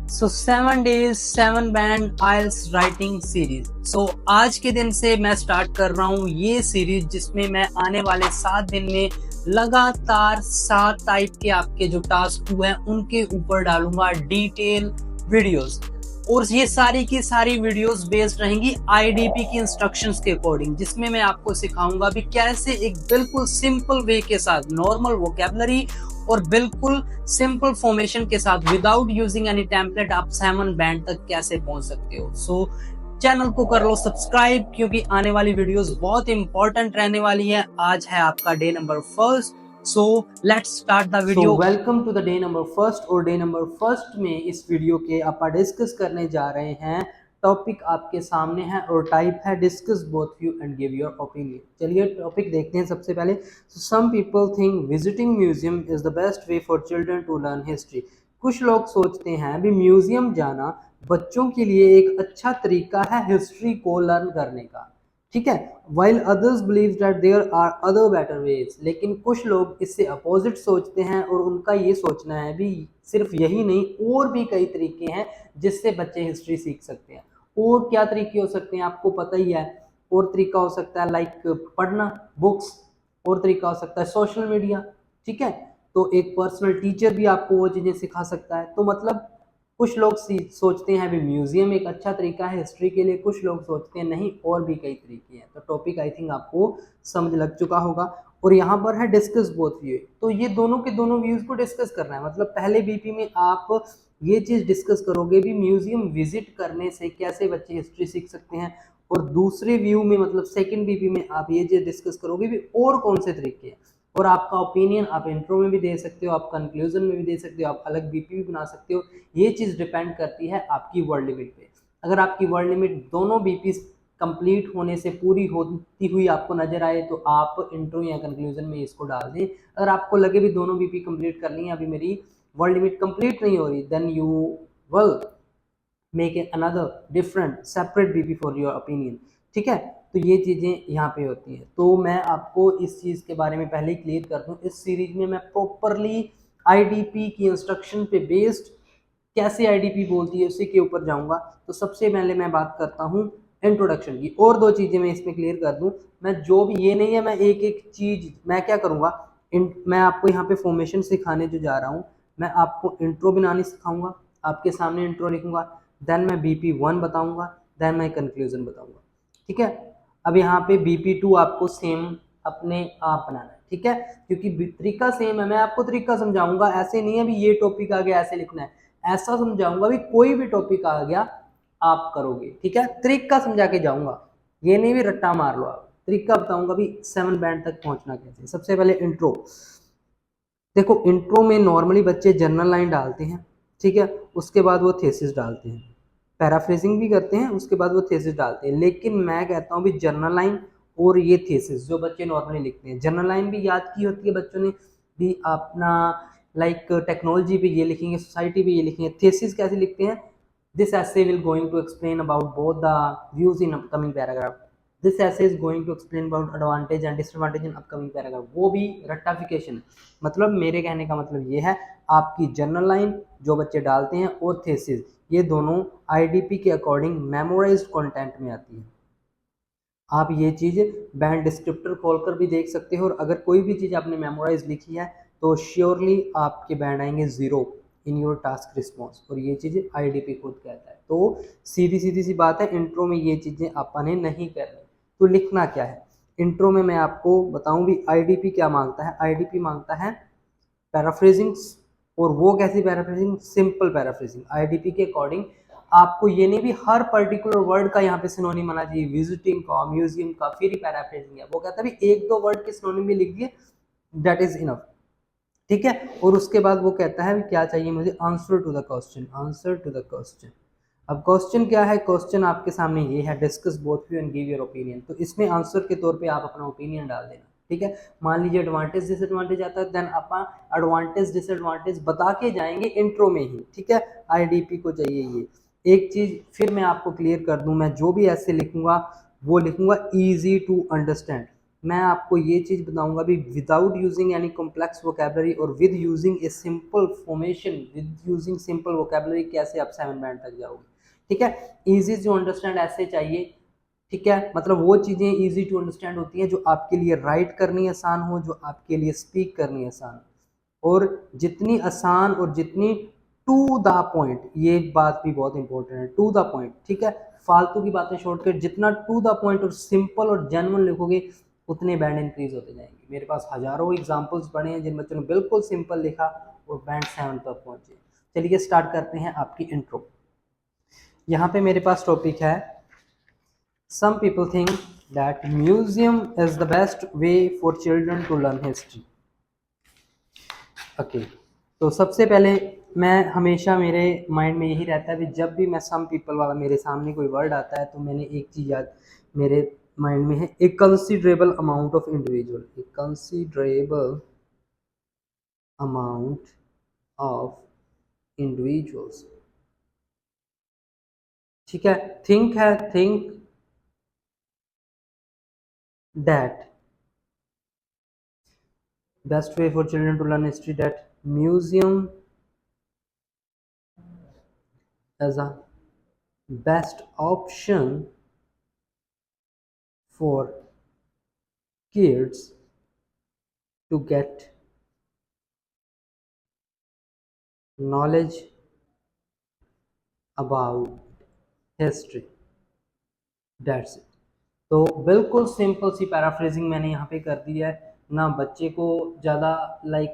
सो 7 days 7 band IELTS writing series. So आज के दिन से मैं स्टार्ट कर रहा हूँ ये सीरीज, जिसमें मैं आने वाले 7 दिन में लगातार 7 टाइप के आपके जो टास्क हुए हैं उनके ऊपर डालूंगा डिटेल वीडियोस। और ये सारी की सारी वीडियोस बेस्ड रहेंगी आईडीपी की इंस्ट्रक्शंस के अकॉर्डिंग, जिसमें मैं आपको सिखाऊंगा भी कैसे एक बिल्कुल सिंपल वे के साथ नॉर्मल वोकैबुलरी और बिल्कुल सिंपल फॉर्मेशन के साथ विदाउट यूजिंग एनी टेम्पलेट आप 7 बैंड तक कैसे पहुंच सकते हो। सो चैनल को कर लो सब्सक्राइब, क्योंकि आने वाली वीडियोस बहुत इंपॉर्टेंट रहने वाली है। आज है आपका day number 1। So let's start the video. Welcome to the day number 1। और डे नंबर 1 में इस वीडियो के आप डिस्कस करने जा रहे हैं। टॉपिक आपके सामने है और टाइप है discuss both view and give your opinion. चलिए टॉपिक देखते हैं। सबसे पहले, some people think visiting museum is the best way for children to learn history. कुछ लोग सोचते हैं भी म्यूजियम जाना बच्चों के लिए एक अच्छा तरीका है हिस्ट्री को लर्न करने का, ठीक है। While others believe that there are other better ways, लेकिन कुछ लोग इससे अपोजिट सोचते हैं और उनका ये सोचना है भी सिर्फ यही नहीं और भी कई तरीके हैं जिससे बच्चे हिस्ट्री सीख सकते हैं। और क्या तरीके हो सकते हैं आपको पता ही है। और तरीका हो सकता है लाइक पढ़ना बुक्स, और तरीका हो सकता है सोशल मीडिया, ठीक है। तो एक पर्सनल टीचर भी आपको वो चीज़ें सिखा सकता है। तो मतलब कुछ लोग सोचते हैं भी म्यूजियम एक अच्छा तरीका है हिस्ट्री के लिए, कुछ लोग सोचते हैं नहीं और भी कई तरीके हैं। तो टॉपिक आई थिंक आपको समझ लग चुका होगा। और यहाँ पर है डिस्कस बोथ व्यू, तो ये दोनों के दोनों व्यूज को डिस्कस करना है। मतलब पहले बीपी में आप ये चीज डिस्कस करोगे भी म्यूजियम विजिट करने से कैसे बच्चे हिस्ट्री सीख सकते हैं, और दूसरे व्यू में मतलब सेकंड बीपी में आप ये चीज डिस्कस करोगे भी और कौन से तरीके हैं। और आपका ओपिनियन आप इंट्रो में भी दे सकते हो, आप कंक्लूजन में भी दे सकते हो, आप अलग बीपी भी बना सकते हो। ये चीज़ डिपेंड करती है आपकी वर्ड लिमिट पे। अगर आपकी वर्ड लिमिट दोनों बीपी कंप्लीट होने से पूरी होती हुई आपको नजर आए तो आप इंट्रो या कंक्लूजन में इसको डाल दें। अगर आपको लगे भी दोनों बीपी कंप्लीट करनी है, अभी मेरी वर्ड लिमिट कंप्लीट नहीं हो रही, then you will make another different separate BP for your opinion, ठीक है। तो ये चीज़ें यहाँ पे होती हैं। तो मैं आपको इस चीज़ के बारे में पहले ही क्लियर कर दूँ, इस सीरीज में मैं प्रॉपरली आईडीपी की इंस्ट्रक्शन पे बेस्ड कैसे आईडीपी बोलती है उसी के ऊपर जाऊंगा। तो सबसे पहले मैं बात करता हूँ इंट्रोडक्शन की। और दो चीज़ें मैं इसमें क्लियर कर दूँ, मैं जो भी ये नहीं है मैं एक एक चीज़ मैं क्या करूँगा, मैं आपको यहाँ पे फॉर्मेशन सिखाने जो जा रहा हूँ, मैं आपको इंट्रो बनानी सिखाऊंगा, आपके सामने इंट्रो लिखूंगा, देन मैं BP1 बताऊंगा, देन मैं कंक्लूजन बताऊंगा, ठीक है। अब यहाँ पे BP2 आपको सेम अपने आप बनाना है, ठीक है, क्योंकि तरीका सेम है। मैं आपको तरीका समझाऊंगा, ऐसे नहीं है भी ये टॉपिक आ गया ऐसे लिखना है, ऐसा समझाऊंगा भी कोई भी टॉपिक आ गया आप करोगे, ठीक है। तरीका समझा के जाऊंगा, ये नहीं भी रट्टा मार लो आप। तरीका बताऊंगा भी 7 बैंड तक पहुंचना कैसे। सबसे पहले इंट्रो। देखो इंट्रो में नॉर्मली बच्चे जनरल लाइन डालते हैं, ठीक है, उसके बाद वो थेसिस डालते हैं, पैराफ्रेजिंग भी करते हैं, उसके बाद वो थेसिस डालते हैं। लेकिन मैं कहता हूँ भी जनरल लाइन और ये थेसिस जो बच्चे नॉर्मली लिखते हैं, जनरल लाइन भी याद की होती है बच्चों ने भी अपना, लाइक टेक्नोलॉजी पे ये लिखेंगे, सोसाइटी पे ये लिखेंगे। थेसिस कैसे लिखते हैं, this essay will going to explain about both the views in upcoming paragraph, this essay is going to explain about advantage and disadvantage in upcoming paragraph. वो भी रट्टाफिकेशन। मतलब मेरे कहने का मतलब ये है, आपकी जनरल लाइन जो बच्चे डालते हैं और थेसिस, ये दोनों आईडीपी के अकॉर्डिंग मेमोराइज्ड कंटेंट में आती है। आप ये चीज़ बैंड डिस्क्रिप्टर खोलकर भी देख सकते हो, और अगर कोई भी चीज़ आपने मेमोराइज लिखी है तो श्योरली आपके बैंड आएंगे 0 इन योर टास्क रिस्पॉन्स, और ये चीज़ें आईडीपी खुद कहता है। तो सीधी सीधी सी बात है, इंट्रो में ये चीज़ें आपने नहीं करनी। तो लिखना क्या है इंट्रो में, मैं आपको बताऊं भी आईडीपी क्या मांगता है। आईडीपी मांगता है पैराफ्रेजिंग्स, और वो कैसी पैराफ्रेजिंग, सिंपल पैराफ्रेजिंग आईडीपी के अकॉर्डिंग। आपको ये नहीं भी हर पर्टिकुलर वर्ड का यहाँ पे सिनोनिम आना चाहिए, विजिटिंग का, म्यूजियम का, फिर ही पैराफ्रेजिंग है। वो कहता है भी 1-2 वर्ड के सिनोनिम भी लिख दिए, दैट इज इनफ, ठीक है। और उसके बाद वो कहता है क्या चाहिए मुझे, answer to the question, answer to the question. अब क्वेश्चन क्या है, क्वेश्चन आपके सामने ये है, discuss both view and give your opinion. तो इसमें आंसर के तौर पे आप अपना ओपिनियन डाल देना, ठीक है। मान लीजिए एडवांटेज डिसएडवांटेज आता है, देन आप एडवांटेज डिसएडवांटेज बता के जाएंगे इंट्रो में ही, ठीक है। आईडीपी को चाहिए ये एक चीज। फिर मैं आपको क्लियर कर दूं, मैं जो भी ऐसे लिखूंगा वो लिखूंगा इजी टू अंडरस्टैंड। मैं आपको ये चीज़ बताऊंगा भी without using any complex vocabulary और with using a simple formation, with using simple vocabulary कैसे आप 7 बैंड तक जाओगे। ठीक है, इजी टू अंडरस्टैंड ऐसे चाहिए। ठीक है, मतलब वो चीज़ें इजी टू अंडरस्टैंड होती हैं जो आपके लिए राइट करनी आसान हो, जो आपके लिए स्पीक करनी आसान हो, और जितनी आसान और जितनी टू द पॉइंट, ये बात भी बहुत इंपॉर्टेंट है, टू द पॉइंट। ठीक है, फालतू की बातें शॉर्टकट, जितना टू द पॉइंट और सिंपल और जेन्युइन लिखोगे उतने बैंड इंक्रीज होते जाएंगे। मेरे पास हजारों एग्जांपल्स पड़े हैं जिन बच्चों ने बिल्कुल सिंपल लिखा और बैंड 7 तक पहुंचे। चलिए स्टार्ट करते हैं आपकी इंट्रो। यहाँ पे मेरे पास टॉपिक है some people think that museum is the best way for children to learn history. Okay, तो सबसे पहले मैं हमेशा मेरे माइंड में यही रहता है कि जब भी मैं सम पीपल वाला मेरे सामने कोई वर्ड आता है तो मैंने एक चीज़ याद मेरे माइंड में है, a considerable amount of individual, a considerable amount of individuals. ठीक है, थिंक है, think that best way for children to learn history, that museum as a best option for kids to get knowledge about history. That's it. तो बिल्कुल simple सी paraphrasing मैंने यहाँ पे कर दी है, ना बच्चे को ज़्यादा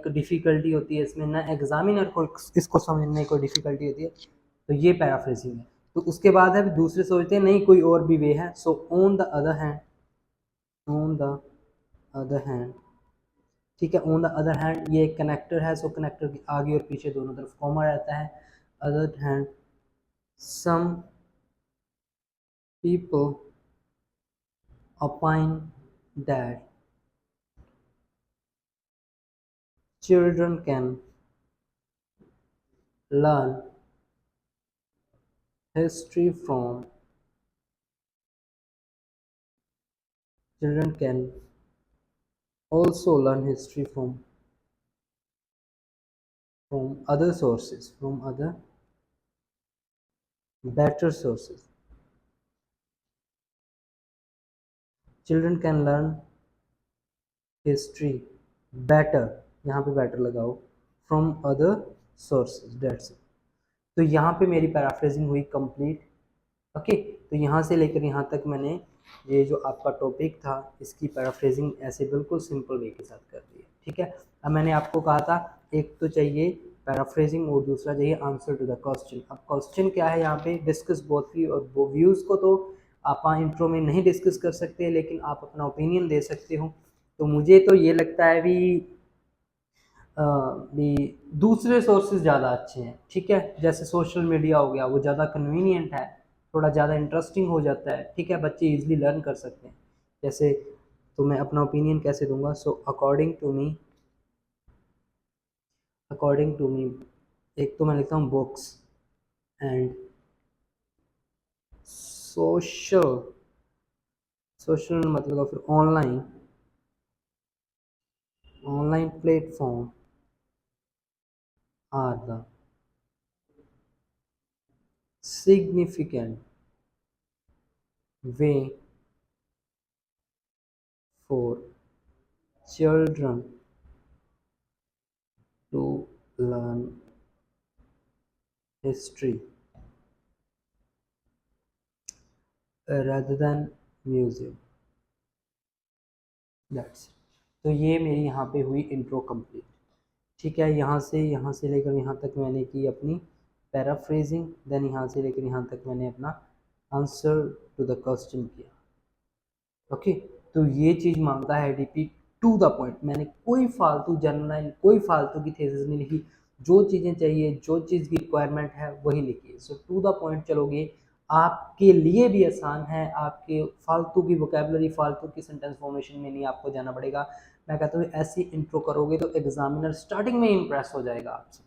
डिफ़िकल्टी होती है इसमें, ना एग्जामिनर को इसको समझने में कोई डिफ़िकल्टी होती है। तो ये पैराफ्रेजिंग है। तो उसके बाद है दूसरे सोचते हैं नहीं कोई और भी वे है। So on the other hand, on the other hand, ठीक है, ऑन द अदर हैंड ये एक कनेक्टर है, सो कनेक्टर के आगे और पीछे दोनों तरफ कॉमा रहता है। Other hand some people opine that children can learn history from children can also learn history from other sources, from other better sources. Children can learn history better, यहाँ पे better लगाओ, from other sources. That's it. तो यहाँ पे मेरी paraphrasing हुई complete. Okay, तो यहाँ से लेकर यहाँ तक मैंने ये जो आपका टॉपिक था इसकी पैराफ्रेजिंग ऐसे बिल्कुल सिंपल वे के साथ कर दी है। ठीक है, अब मैंने आपको कहा था एक तो चाहिए पैराफ्रेजिंग और दूसरा चाहिए आंसर टू द क्वेश्चन। अब क्वेश्चन क्या है यहाँ पे, डिस्कस बोथ व्यू, और वो व्यूज़ को तो आप इंट्रो में नहीं डिस्कस कर सकते लेकिन आप अपना ओपिनियन दे सकते हो। तो मुझे तो ये लगता है भी दूसरे सोर्सेज ज़्यादा अच्छे हैं। ठीक है, जैसे सोशल मीडिया हो गया, वो ज़्यादा कन्वीनियंट है, थोड़ा ज़्यादा इंटरेस्टिंग हो जाता है। ठीक है, बच्चे इजीली लर्न कर सकते हैं। जैसे तो मैं अपना ओपिनियन कैसे दूंगा, so according to me, according to me एक तो मैं लिखता हूँ बुक्स एंड सोशल, सोशल मतलब फिर online, online platform are the significant way for children to learn history rather than museum. That's it. तो ये मेरी यहाँ पे हुई इंट्रो कंप्लीट। ठीक है, यहाँ से लेकर यहाँ तक मैंने की अपनी पैराफ्रेजिंग, देन यहाँ से लेकर यहाँ तक मैंने अपना आंसर टू द क्वेश्चन किया। ओके, तो ये चीज़ मांगता है डीपी टू द पॉइंट। मैंने कोई फालतू जनरल, कोई फालतू की थेसिस नहीं लिखी, जो चीज़ें चाहिए, जो चीज़ की रिक्वायरमेंट है वही लिखी है। सो टू द पॉइंट चलोगे, आपके लिए भी आसान है, आपके फालतू की वोकेबलरी, फालतू की सेंटेंस फॉर्मेशन में नहीं आपको जाना पड़ेगा। मैं कहता हूँ ऐसी इंट्रो करोगे तो एग्जामिनर स्टार्टिंग में इम्प्रेस हो जाएगा आपसे।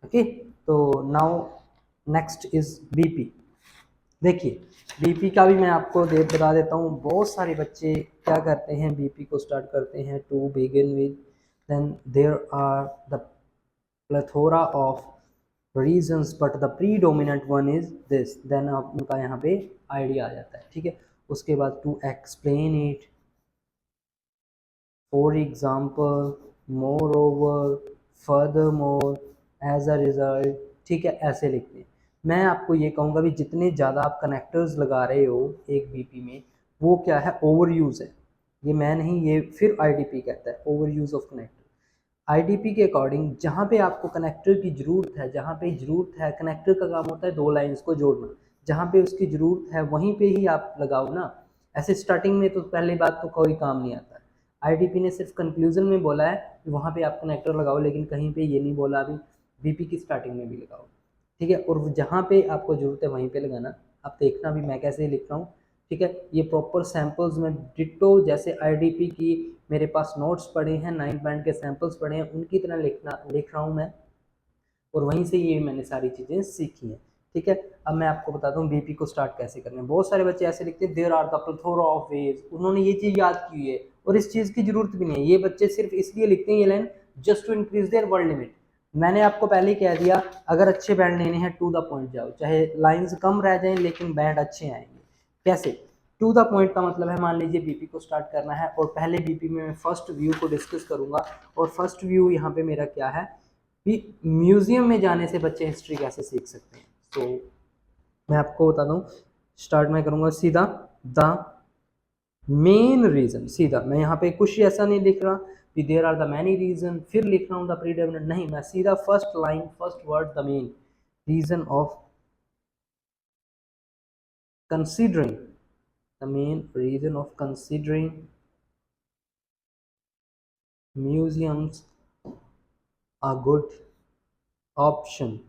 ओके, तो नाउ नेक्स्ट इज बीपी। देखिए बीपी का भी मैं आपको बता देता हूँ। बहुत सारे बच्चे क्या करते हैं, बीपी को स्टार्ट करते हैं to begin with, then there are the plethora of reasons but the predominant one is this, then आप उनका यहाँ पे आइडिया आ जाता है, ठीक है। उसके बाद to explain it, for example, moreover, furthermore, as a result, ठीक है, ऐसे लिखते हैं। मैं आपको ये कहूँगा भी जितने ज़्यादा आप कनेक्टर्स लगा रहे हो एक बीपी में, वो क्या है, ओवर यूज़ है। ये मैं नहीं, ये फिर आईडीपी कहता है, over use of connector. IDP के अकॉर्डिंग जहाँ पे आपको कनेक्टर की ज़रूरत है, जहाँ पे ज़रूरत है, कनेक्टर का काम होता है दो लाइंस को जोड़ना, जहाँ पे उसकी ज़रूरत है वहीं पे ही आप लगाओ ना। ऐसे स्टार्टिंग में तो पहली बात तो कोई काम नहीं आता। आईडीपी ने सिर्फ कंक्लूजन में बोला है कि वहाँ पे आप कनेक्टर लगाओ, लेकिन कहीं पे ये नहीं बोला अभी बीपी की स्टार्टिंग में भी लगाओ, ठीक है। और जहाँ पे आपको ज़रूरत है वहीं पे लगाना। आप देखना भी मैं कैसे लिख रहा हूँ, ठीक है। ये प्रॉपर सैम्पल्स में डिट्टो जैसे आईडीपी की मेरे पास नोट्स पड़े हैं, 9 बैंड के सैम्पल्स पड़े हैं, उनकी तरह लिख रहा हूँ मैं, और वहीं से ये मैंने सारी चीज़ें सीखी हैं, ठीक है। अब मैं आपको बताता हूँ बीपी को स्टार्ट कैसे करना है। बहुत सारे बच्चे ऐसे लिखते हैं there are the plethora of ways, उन्होंने ये चीज़ याद की हुई है और इस चीज़ की जरूरत भी नहीं है। ये बच्चे सिर्फ इसलिए लिखते हैं ये line just to increase their word limit. मैंने आपको पहले ही कह दिया, अगर अच्छे बैंड लेने हैं टू द पॉइंट जाओ, चाहे लाइंस कम रह जाएं लेकिन बैंड अच्छे आएंगे। कैसे? टू द पॉइंट का मतलब है, मान लीजिए बीपी को स्टार्ट करना है और पहले बीपी में मैं फर्स्ट व्यू को डिस्कस करूंगा, और फर्स्ट व्यू यहाँ पे मेरा क्या है कि म्यूजियम में जाने से बच्चे हिस्ट्री कैसे सीख सकते हैं। तो मैं आपको बता दूं, स्टार्ट मैं करूंगा सीधा द मेन रीजन, सीधा मैं यहाँ पे कुछ ऐसा नहीं लिख रहा कि there are the many reason फिर लिख रहा हूँ द प्रीडोमिनेंट, नहीं, मैं सीधा first line first word the main reason of considering, the main reason of considering museums a good option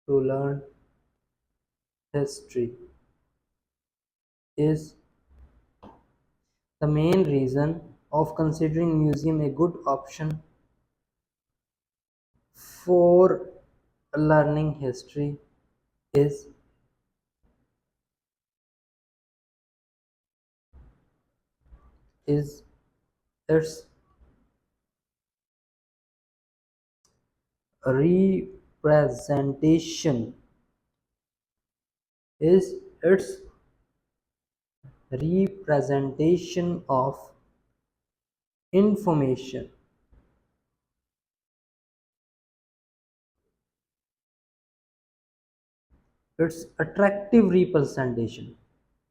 to learn history is the main reason of considering museum a good option for learning history is its representation, is its representation of information, its attractive representation,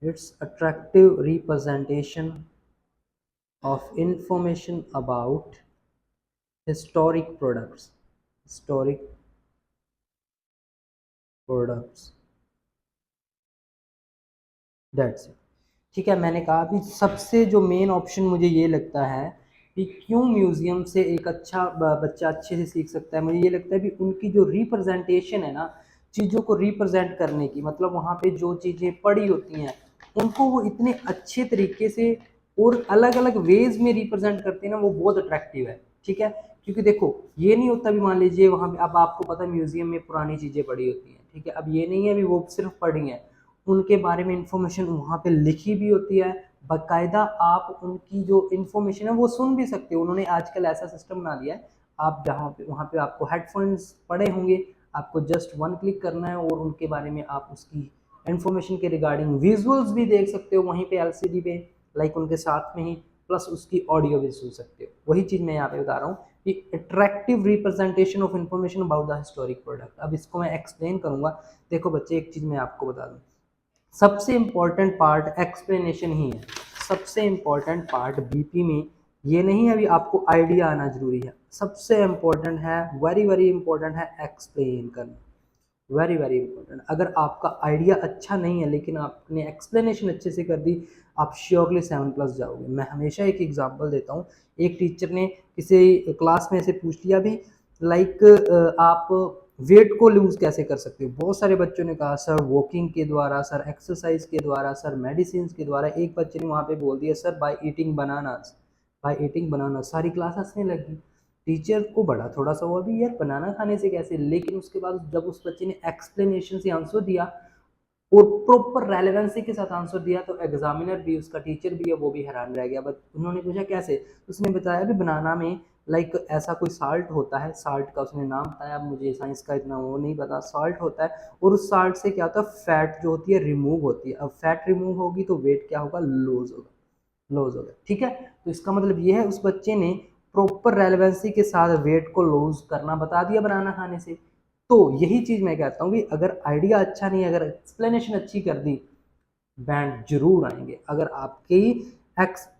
its attractive representation of information about historic products, historic products, that's it, ठीक है। मैंने कहा कि सबसे जो main option मुझे ये लगता है कि क्यों म्यूजियम से एक अच्छा बच्चा अच्छे से सीख सकता है, मुझे ये लगता है कि उनकी जो रिप्रेजेंटेशन है ना, चीज़ों को रिप्रेजेंट करने की, मतलब वहाँ पे जो चीज़ें पड़ी होती हैं उनको वो इतने अच्छे तरीके से और अलग अलग वेज में रिप्रेजेंट करते हैं ना, वो बहुत अट्रैक्टिव है, ठीक है। क्योंकि देखो ये नहीं होता भी, मान लीजिए वहाँ पे अब आपको पता है म्यूजियम में पुरानी चीज़ें पड़ी होती हैं, ठीक है। अब ये नहीं है भी वो सिर्फ पड़ी हैं, उनके बारे में इंफॉर्मेशन वहाँ पे लिखी भी होती है, बाकायदा आप उनकी जो इन्फॉर्मेशन है वो सुन भी सकते हो। उन्होंने आजकल ऐसा सिस्टम बना दिया है, आप जहाँ पे वहाँ पे आपको हेडफोन्स पड़े होंगे, आपको जस्ट वन क्लिक करना है और उनके बारे में आप उसकी इन्फॉर्मेशन के रिगार्डिंग विजुअल्स भी देख सकते हो वहीं पे एलसीडी पे, लाइक उनके साथ में ही, प्लस उसकी ऑडियो भी सुन सकते हो। वही चीज़ मैं यहाँ पे बता रहा हूँ कि attractive representation of information about the historic product. अब इसको मैं एक्सप्लेन करूँगा। देखो बच्चे, एक चीज़ मैं आपको बता दूँ, सबसे इम्पॉर्टेंट पार्ट एक्सप्लेनेशन ही है। सबसे इम्पॉर्टेंट पार्ट बीपी में ये नहीं है अभी आपको आइडिया आना जरूरी है, सबसे इम्पॉर्टेंट है, वेरी वेरी इंपॉर्टेंट है एक्सप्लेन करना, वेरी वेरी इंपॉर्टेंट। अगर आपका आइडिया अच्छा नहीं है लेकिन आपने एक्सप्लेनेशन अच्छे से कर दी, आप श्योरली 7+ जाओगे। मैं हमेशा एक एग्जांपल देता हूँ, एक टीचर ने किसी क्लास में से पूछ लिया भी, लाइक आप वेट को लूज कैसे कर सकते हो। बहुत सारे बच्चों ने कहा सर वॉकिंग के द्वारा, सर एक्सरसाइज के द्वारा, सर मेडिसिन के द्वारा। एक बच्चे ने वहाँ पे बोल दिया sir by eating banana, by eating banana. सारी क्लास हंसने लगी। टीचर को बड़ा थोड़ा सा हुआ भी यार बनाना खाने से कैसे, लेकिन उसके बाद जब उस बच्चे ने एक्सप्लेनेशन से आंसर दिया और प्रॉपर रेलेवेंसी के साथ आंसर दिया तो एग्जामिनर भी, उसका टीचर भी है, वो भी हैरान रह गया। बट उन्होंने पूछा कैसे, उसने बताया भी बनाना में लाइक ऐसा कोई साल्ट होता है, साल्ट का उसने नाम बताया, अब मुझे साइंस का इतना वो नहीं पता, साल्ट होता है और उस साल्ट से क्या होता है, फैट जो होती है रिमूव होती है। अब फैट रिमूव होगी तो वेट क्या होगा, लूज होगा, लूज हो गया। ठीक है, तो इसका मतलब ये है उस बच्चे ने प्रॉपर रेलेवेंसी के साथ वेट को लूज करना बता दिया बनाना खाने से। तो यही चीज मैं कहता हूँ कि अगर आइडिया अच्छा नहीं, अगर एक्सप्लेनेशन अच्छी कर दी, बैंड जरूर आएंगे। अगर आपकी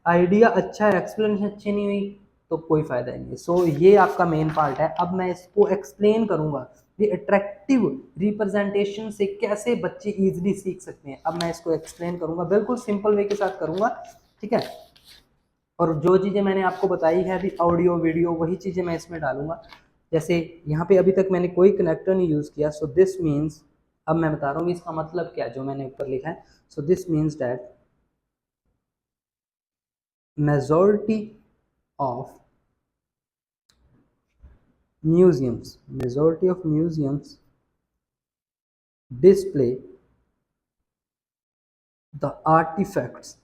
आइडिया अच्छा है, एक्सप्लेनेशन अच्छी नहीं हुई तो कोई फायदा नहीं है। सो ये आपका मेन पार्ट है। अब मैं इसको एक्सप्लेन करूंगा ये अट्रैक्टिव रिप्रेजेंटेशन से कैसे बच्चे इजीली सीख सकते हैं। अब मैं इसको एक्सप्लेन करूंगा, बिल्कुल सिंपल वे के साथ करूंगा। ठीक है, और जो चीज़ें मैंने आपको बताई है अभी ऑडियो वीडियो, वही चीज़ें मैं इसमें डालूंगा। जैसे यहाँ पे अभी तक मैंने कोई कनेक्टर नहीं यूज़ किया, सो दिस मीन्स, अब मैं बता रहा हूँ इसका मतलब क्या जो मैंने ऊपर लिखा है। So this means that majority of museums display the artifacts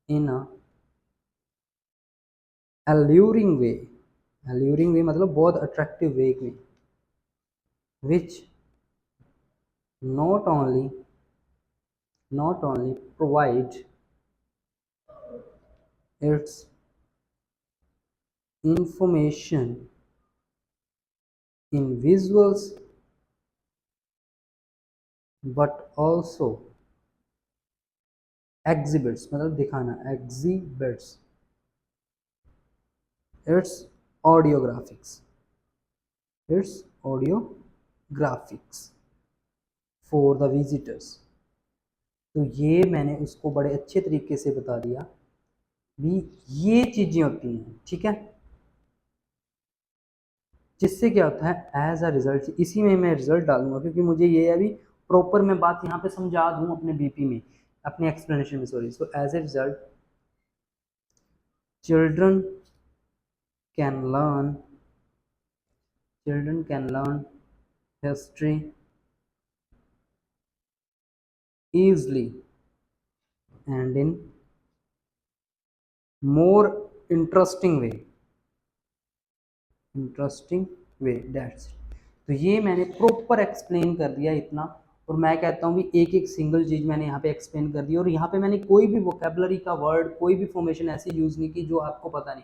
in a alluring way मतलब बहुत अट्रैक्टिव वे में, which not only provide its information in visuals but also exhibits मतलब दिखाना, exhibits its audiographics for the visitors। तो ये मैंने उसको बड़े अच्छे तरीके से बता दिया भी ये चीजें होती हैं। ठीक है, जिससे क्या होता है एज अ रिजल्ट, इसी में मैं रिजल्ट डालूंगा क्योंकि मुझे ये अभी प्रॉपर मैं बात यहाँ पे समझा दूँ अपने बीपी में, अपने एक्सप्लेनेशन में, sorry. So as a result children can learn history easily and in more interesting way that's it। तो ये मैंने प्रॉपर एक्सप्लेन कर दिया इतना, और मैं कहता हूँ कि एक एक सिंगल चीज मैंने यहाँ पे एक्सप्लेन कर दी, और यहाँ पे मैंने कोई भी वोकेबलरी का वर्ड, कोई भी फॉर्मेशन ऐसी यूज नहीं की जो आपको पता नहीं,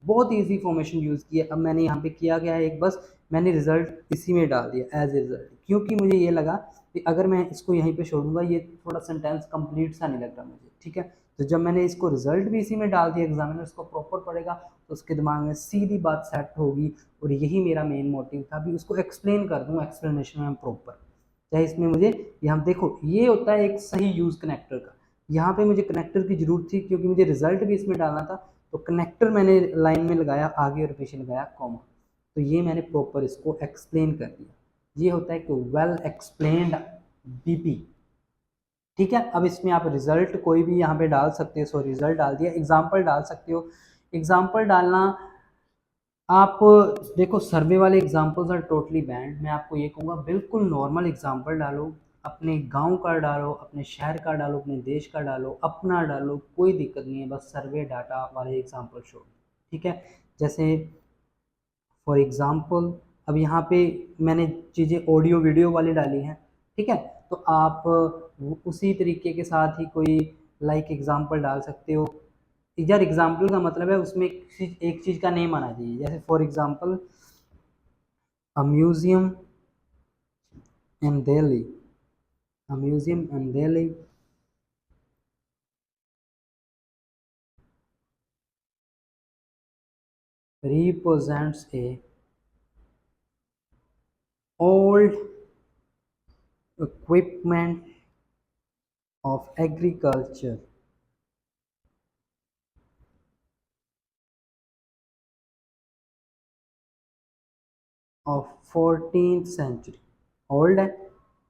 बहुत इजी फॉर्मेशन यूज किया। अब मैंने यहाँ पे किया क्या है, एक बस मैंने रिजल्ट इसी में डाल दिया एज ए रिजल्ट, क्योंकि मुझे ये लगा कि अगर मैं इसको यहीं पे छोड़ूंगा ये थोड़ा सेंटेंस कंप्लीट सा नहीं लग रहा मुझे। ठीक है, तो जब मैंने इसको रिजल्ट भी इसी में डाल दिया, एग्जामिनर इसको प्रॉपर पढ़ेगा तो उसके दिमाग में सीधी बात सेट होगी। और यही मेरा मेन मोटिव था, भी उसको एक्सप्लेन कर दूँ एक्सप्लेनेशन में प्रॉपर। चाहे इसमें मुझे यहाँ देखो ये होता है एक सही यूज कनेक्टर का, यहाँ पे मुझे कनेक्टर की जरूरत थी क्योंकि मुझे रिजल्ट भी इसमें डालना था, तो कनेक्टर मैंने लाइन में लगाया, आगे और पीछे लगाया कॉमा। तो ये मैंने प्रॉपर इसको एक्सप्लेन कर दिया। ये होता है कि वेल एक्सप्लेन्ड बीपी। ठीक है, अब इसमें आप रिजल्ट कोई भी यहाँ पे डाल सकते हो। सो रिजल्ट डाल दिया, एग्जाम्पल डाल सकते हो। एग्जाम्पल डालना आप देखो, सर्वे वाले एग्जाम्पल्स आर टोटली बैंड। मैं आपको ये कहूँगा बिल्कुल नॉर्मल एग्जाम्पल डालो, अपने गांव का डालो, अपने शहर का डालो, अपने देश का डालो, अपना डालो, कोई दिक्कत नहीं है, बस सर्वे डाटा वाले एग्जाम्पल शो। ठीक है, जैसे फॉर एग्जाम्पल अब यहाँ पे मैंने चीज़ें ऑडियो वीडियो वाली डाली हैं। ठीक है, तो आप उसी तरीके के साथ ही कोई लाइक एग्जाम्पल डाल सकते हो। यार एग्जाम्पल का मतलब है उसमें एक चीज़ का नेम आना चाहिए, जैसे for example a museum in Delhi, a museum in Delhi represents a old equipment of agriculture of 14th century। Old है,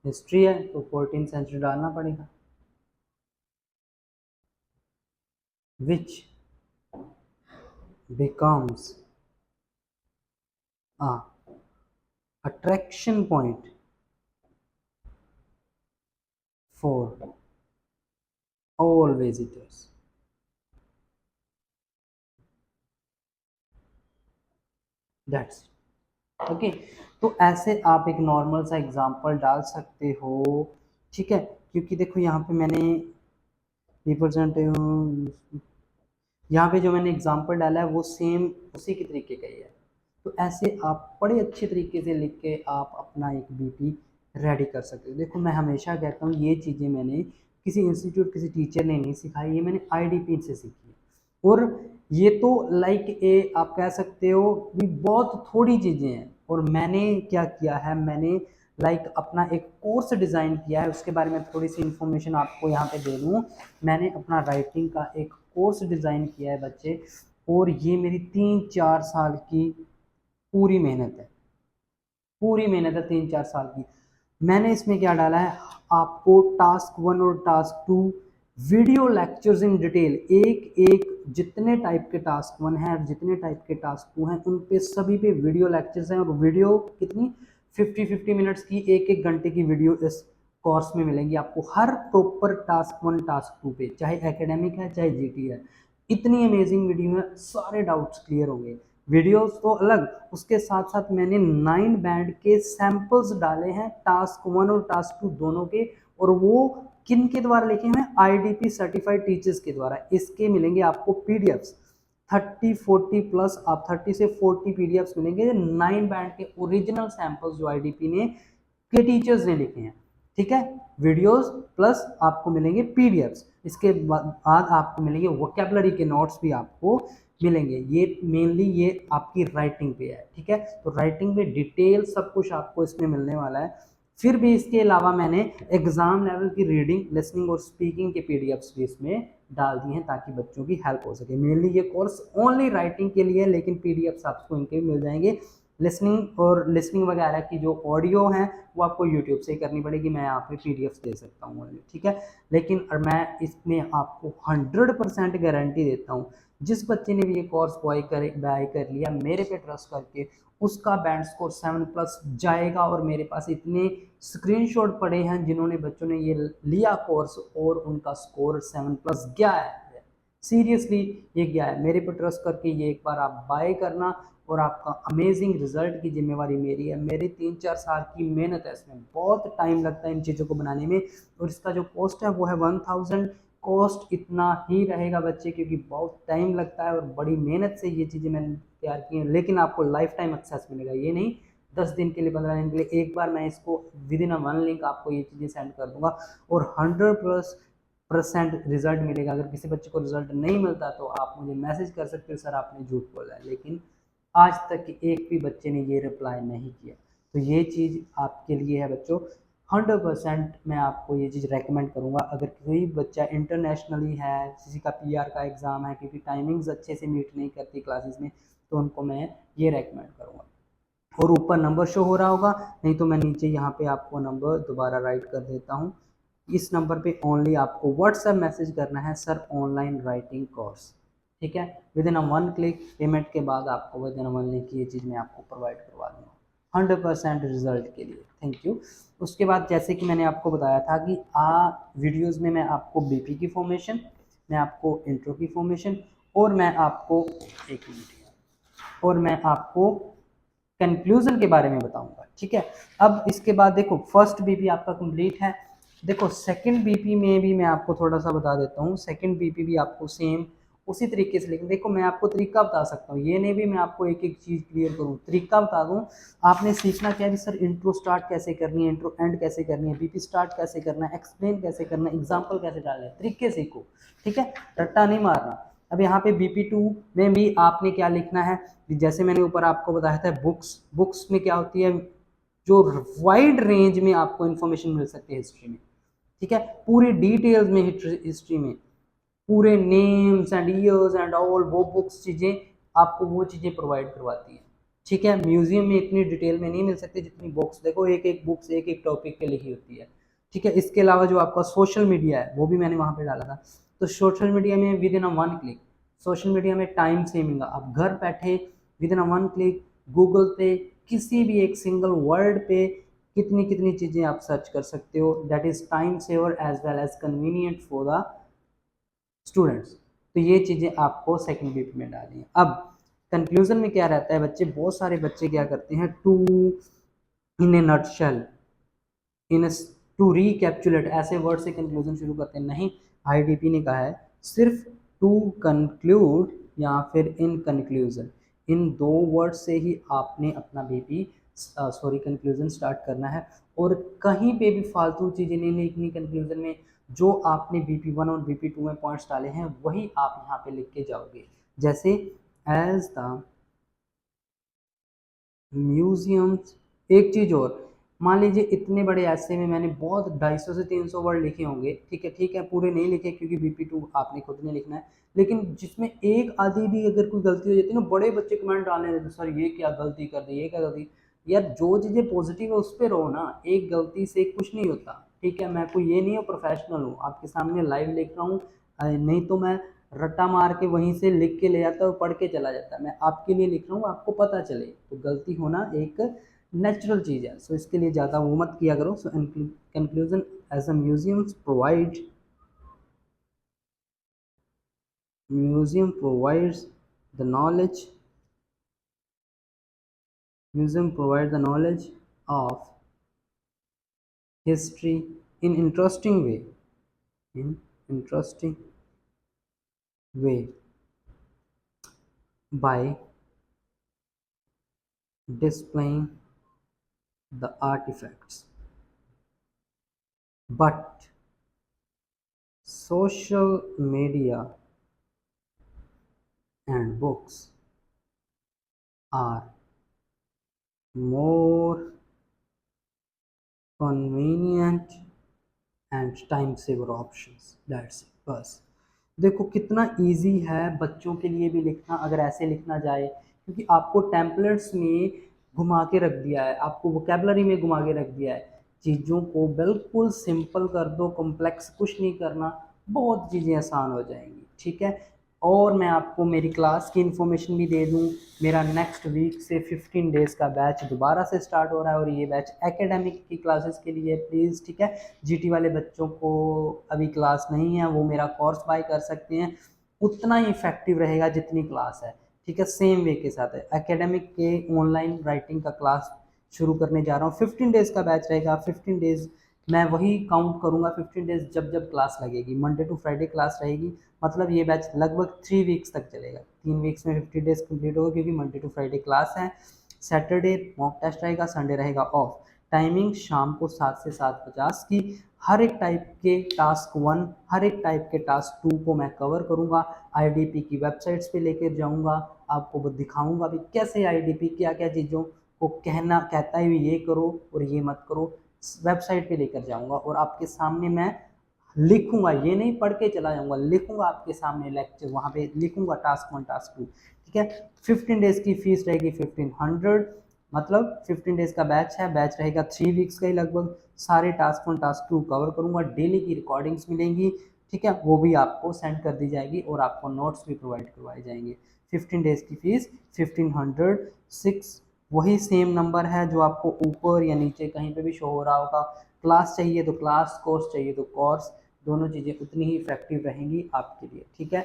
हिस्ट्री है, तो 14th सेंचुरी डालना पड़ेगा। विच becomes a attraction point for all visitors. That's okay. तो ऐसे आप एक नॉर्मल सा एग्जांपल डाल सकते हो, ठीक है, क्योंकि देखो यहाँ पे मैंने रिप्रेजेंटेटिव, यहाँ पे जो मैंने एग्जांपल डाला है वो सेम उसी के तरीके का ही है। तो ऐसे आप बड़े अच्छे तरीके से लिख के आप अपना एक बीपी रेडी कर सकते हो। देखो मैं हमेशा कहता हूँ ये चीज़ें मैंने किसी इंस्टीट्यूट किसी टीचर ने नहीं सिखाई, ये मैंने आईडीपी से सीखी है। और ये तो लाइक ए आप कह सकते हो भी बहुत थोड़ी चीज़ें हैं। और मैंने क्या किया है, मैंने लाइक अपना एक कोर्स डिज़ाइन किया है, उसके बारे में थोड़ी सी इन्फॉर्मेशन आपको यहाँ पे दे दूँ। मैंने अपना राइटिंग का एक कोर्स डिज़ाइन किया है बच्चे, और ये मेरी 3-4 साल की पूरी मेहनत है, पूरी मेहनत है 3-4 साल की। मैंने इसमें क्या डाला है, आपको टास्क 1 और task 2 video lectures in detail, एक एक जितने टाइप के टास्क 1 है और जितने टाइप के टास्क 2 हैं उन पे सभी पे वीडियो लेक्चर्स हैं। और वीडियो कितनी 50-50 मिनट्स की, एक एक घंटे की वीडियो इस कोर्स में मिलेंगी आपको, हर प्रॉपर टास्क 1 टास्क 2 पे, चाहे एकेडमिक है चाहे जीटी है। इतनी अमेजिंग वीडियो है, सारे डाउट्स क्लियर होंगे। वीडियोस तो अलग, उसके साथ साथ मैंने 9 बैंड के सैंपल्स डाले हैं टास्क 1 और टास्क 2 दोनों के। और वो किन के द्वारा लिखे हैं, आईडीपी सर्टिफाइड टीचर्स के द्वारा। इसके मिलेंगे आपको पीडीएफ्स 30-40 प्लस, आप 30 से 40 पीडीएफ्स मिलेंगे 9 बैंड के ओरिजिनल सैंपल्स जो आईडीपी ने के टीचर्स ने लिखे हैं, ठीक है। वीडियोस प्लस आपको मिलेंगे पीडीएफ्स, इसके बाद आपको मिलेंगे वोकैबुलरी के नोट्स भी आपको मिलेंगे। ये मेनली ये आपकी राइटिंग पे है, ठीक है। तो राइटिंग पे डिटेल सब कुछ आपको इसमें मिलने वाला है। फिर भी इसके अलावा मैंने एग्जाम लेवल की रीडिंग लिसनिंग और स्पीकिंग के पीडीएफ्स भी इसमें डाल दिए हैं ताकि बच्चों की हेल्प हो सके। मेनली ये कोर्स ओनली राइटिंग के लिए है, लेकिन पीडीएफ्स आपको इनके मिल जाएंगे। लिसनिंग वगैरह की जो ऑडियो है वो आपको यूट्यूब से ही करनी पड़ेगी, मैं यहाँ पे पीडीएफ दे सकता हूँ, ठीक है। लेकिन मैं इसमें आपको 100% गारंटी देता हूँ, जिस बच्चे ने भी ये कोर्स बाय कर लिया मेरे पे ट्रस्ट करके, उसका बैंड स्कोर 7+ जाएगा। और मेरे पास इतने स्क्रीनशॉट पड़े हैं जिन्होंने बच्चों ने ये लिया कोर्स और उनका स्कोर 7+ गया है, सीरियसली ये गया है। मेरे पे ट्रस्ट करके ये एक बार आप बाय करना, और आपका अमेजिंग रिजल्ट की जिम्मेवारी मेरी है। मेरी 3-4 साल की मेहनत है, इसमें बहुत टाइम लगता है इन चीज़ों को बनाने में। और इसका जो कॉस्ट है वो है 1000। कॉस्ट इतना ही रहेगा बच्चे, क्योंकि बहुत टाइम लगता है और बड़ी मेहनत से ये चीज़ें मैंने तैयार की हैं। लेकिन आपको लाइफ टाइम एक्सेस मिलेगा, ये नहीं 10 दिन के लिए 15 दिन के लिए। एक बार मैं इसको विदिन 1 लिंक आपको ये चीज़ें सेंड कर दूंगा, और 100% रिजल्ट मिलेगा। अगर किसी बच्चे को रिजल्ट नहीं मिलता तो आप मुझे मैसेज कर सकते हो, सर आपने झूठ बोला है। लेकिन आज तक एक भी बच्चे ने ये रिप्लाई नहीं किया। तो ये चीज़ आपके लिए है बच्चों, 100% मैं आपको ये चीज़ रेकमेंड करूँगा। अगर कोई बच्चा इंटरनेशनली है, किसी का पीआर का एग्ज़ाम है, क्योंकि टाइमिंग्स अच्छे से मीट नहीं करती क्लासेस में, तो उनको मैं ये रेकमेंड करूँगा। और ऊपर नंबर शो हो रहा होगा, नहीं तो मैं नीचे यहाँ पे आपको नंबर दोबारा राइट कर देता हूँ। इस नंबर पे ओनली आपको व्हाट्सएप मैसेज करना है, सर ऑनलाइन राइटिंग कोर्स, ठीक है। विदिन 1 क्लिक पेमेंट के बाद आपको विदिन 1 लिंक ये चीज़ मैं आपको प्रोवाइड करवा दूँगा 100% रिजल्ट के लिए। Thank you. उसके बाद जैसे कि मैंने आपको बताया था कि वीडियोस में मैं आपको बीपी की फॉर्मेशन, मैं आपको इंट्रो की फॉर्मेशन, और मैं आपको एक मिनट, और मैं आपको कंक्लूजन के बारे में बताऊंगा, ठीक है। अब इसके बाद देखो फर्स्ट बीपी आपका कंप्लीट है। देखो सेकंड बीपी में भी मैं आपको थोड़ा सा बता देता हूँ। सेकंड बीपी भी आपको सेम उसी तरीके से, लेकिन देखो मैं आपको तरीका बता सकता हूँ, ये नहीं भी मैं आपको एक एक चीज़ क्लियर करूँ, तरीका बता दूँ। आपने सीखना क्या है सर, इंट्रो स्टार्ट कैसे करनी है, इंट्रो एंड कैसे करनी है, बीपी स्टार्ट कैसे करना है, एक्सप्लेन कैसे करना है, एग्जाम्पल कैसे डालना है, तरीके सीखो, ठीक है, रट्टा नहीं मारना। अब यहाँ पे BP2 में भी आपने क्या लिखना है, जैसे मैंने ऊपर आपको बताया था बुक्स में क्या होती है, जो वाइड रेंज में आपको इन्फॉर्मेशन मिल सकती है हिस्ट्री में, ठीक है, पूरी डिटेल्स में हिस्ट्री में, पूरे names and years and all वो बुक्स चीज़ें आपको वो चीज़ें प्रोवाइड करवाती है, ठीक है। म्यूजियम में इतनी डिटेल में नहीं मिल सकती जितनी बुक्स, देखो एक एक बुक्स एक एक टॉपिक पे लिखी होती है, ठीक है। इसके अलावा जो आपका सोशल मीडिया है वो भी मैंने वहाँ पे डाला था। तो सोशल मीडिया में with in 1 click social media में टाइम सेविंग, आप घर बैठे with in one click Google पे किसी भी एक सिंगल वर्ड पे कितनी कितनी चीज़ें आप सर्च कर सकते हो। That is time saver as well as convenient for the students. तो ये चीज़ें आपको सेकंड बीपी में डालनी है। अब कंक्लूजन में क्या रहता है, बच्चे बहुत सारे बच्चे क्या करते हैं, to in a nutshell, in to recapitulate, ऐसे वर्ड से कंक्लूजन शुरू करते हैं। नहीं, आईडीपी ने कहा है सिर्फ टू कंक्लूड या फिर इन कंक्लूजन, इन दो वर्ड से ही आपने अपना बीपी कंक्लूजन स्टार्ट करना है। और कहीं पे भी फालतू चीज़ें नहीं लिखनी कंक्लूजन में। जो आपने बीपी 1 और बीपी 2 में पॉइंट्स डाले हैं वही आप यहाँ पे लिख के जाओगे। जैसे एज द म्यूजियम्स, एक चीज़ और, मान लीजिए इतने बड़े ऐसे में मैंने बहुत 250 से 300 वर्ड लिखे होंगे, ठीक है पूरे नहीं लिखे क्योंकि बीपी 2 आपने खुद ने लिखना है, लेकिन जिसमें एक आधी भी अगर कोई गलती हो जाती है ना, बड़े बच्चे कमेंट डालने देते सर ये क्या गलती कर दी, ये क्या गलती। यार जो चीज़ें पॉजिटिव है उस पर रहो ना, एक गलती से कुछ नहीं होता। ठीक है, मैं कोई ये नहीं हूँ प्रोफेशनल हूँ, आपके सामने लाइव लिख रहा हूँ, नहीं तो मैं रट्टा मार के वहीं से लिख के ले जाता है और पढ़ के चला जाता है। मैं आपके लिए लिख रहा हूँ, आपको पता चले, तो गलती होना एक नेचुरल चीज़ है। सो इसके लिए ज़्यादा वो मत किया करो। So conclusion, as a museum provides the knowledge, museum provide the knowledge of history in interesting way by displaying the artifacts. But social media and books are more convenient and time saver options. That's it. बस देखो कितना easy है बच्चों के लिए भी लिखना, अगर ऐसे लिखना जाए, क्योंकि आपको टेम्पलेट्स में घुमा के रख दिया है, आपको वोकेबलरी में घुमा के रख दिया है। चीज़ों को बिल्कुल सिंपल कर दो, कॉम्प्लेक्स कुछ नहीं करना, बहुत चीज़ें आसान हो जाएंगी। ठीक है, और मैं आपको मेरी क्लास की इन्फॉर्मेशन भी दे दूं। मेरा नेक्स्ट वीक से 15 डेज़ का बैच दोबारा से स्टार्ट हो रहा है, और ये बैच एकेडमिक की क्लासेस के लिए प्लीज़। ठीक है, जीटी वाले बच्चों को अभी क्लास नहीं है, वो मेरा कोर्स बाय कर सकते हैं, उतना ही इफेक्टिव रहेगा जितनी क्लास है। ठीक है, सेम वे के साथ है, एकेडमिक के ऑनलाइन राइटिंग का क्लास शुरू करने जा रहा हूँ। 15 डेज़ का बैच रहेगा, 15 डेज़ मैं वही काउंट करूँगा, 15 डेज़ जब जब क्लास लगेगी, मंडे टू फ्राइडे क्लास रहेगी, मतलब ये बैच लगभग 3 वीक्स तक चलेगा। 3 वीक्स में 50 डेज़ कंप्लीट होगा, क्योंकि मंडे टू फ्राइडे क्लास है, सैटरडे मॉक टेस्ट रहेगा, संडे रहेगा ऑफ। टाइमिंग शाम को 7 से 7:50 की। हर एक टाइप के टास्क 1, हर एक टाइप के टास्क 2 को मैं कवर करूँगा, आईडीपी की वेबसाइट्स पे लेकर जाऊँगा, आपको वो दिखाऊँगा भी कैसे आईडीपी क्या क्या चीज़ों को कहता है ये करो और ये मत करो, वेबसाइट पे लेकर जाऊँगा, और आपके सामने मैं लिखूंगा, ये नहीं पढ़ के चला जाऊंगा, लिखूंगा आपके सामने लेक्चर, वहाँ पे लिखूंगा टास्क 1 टास्क 2। ठीक है, 15 डेज़ की फीस रहेगी 1500, मतलब 15 डेज़ का बैच है, बैच रहेगा 3 वीक्स का ही लगभग। सारे टास्क 1 टास्क 2 कवर करूंगा, डेली की रिकॉर्डिंग्स मिलेंगी। ठीक है, वो भी आपको सेंड कर दी जाएगी और आपको नोट्स भी प्रोवाइड करवाए जाएंगे। 15 डेज़ की फीस 1506, वही सेम नंबर है जो आपको ऊपर या नीचे कहीं पे भी शो हो रहा होगा। क्लास चाहिए तो क्लास, कोर्स चाहिए तो कोर्स, दोनों चीज़ें उतनी ही इफेक्टिव रहेंगी आपके लिए। ठीक है,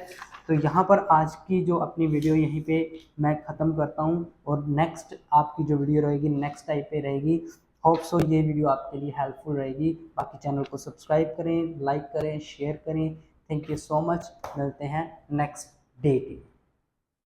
तो यहाँ पर आज की जो अपनी वीडियो यहीं पे मैं ख़त्म करता हूँ, और नेक्स्ट आपकी जो वीडियो रहेगी नेक्स्ट टाइप पे रहेगी। होप सो ये वीडियो आपके लिए हेल्पफुल रहेगी। बाकी चैनल को सब्सक्राइब करें, लाइक करें, शेयर करें। थैंक यू सो मच, मिलते हैं नेक्स्ट डे के।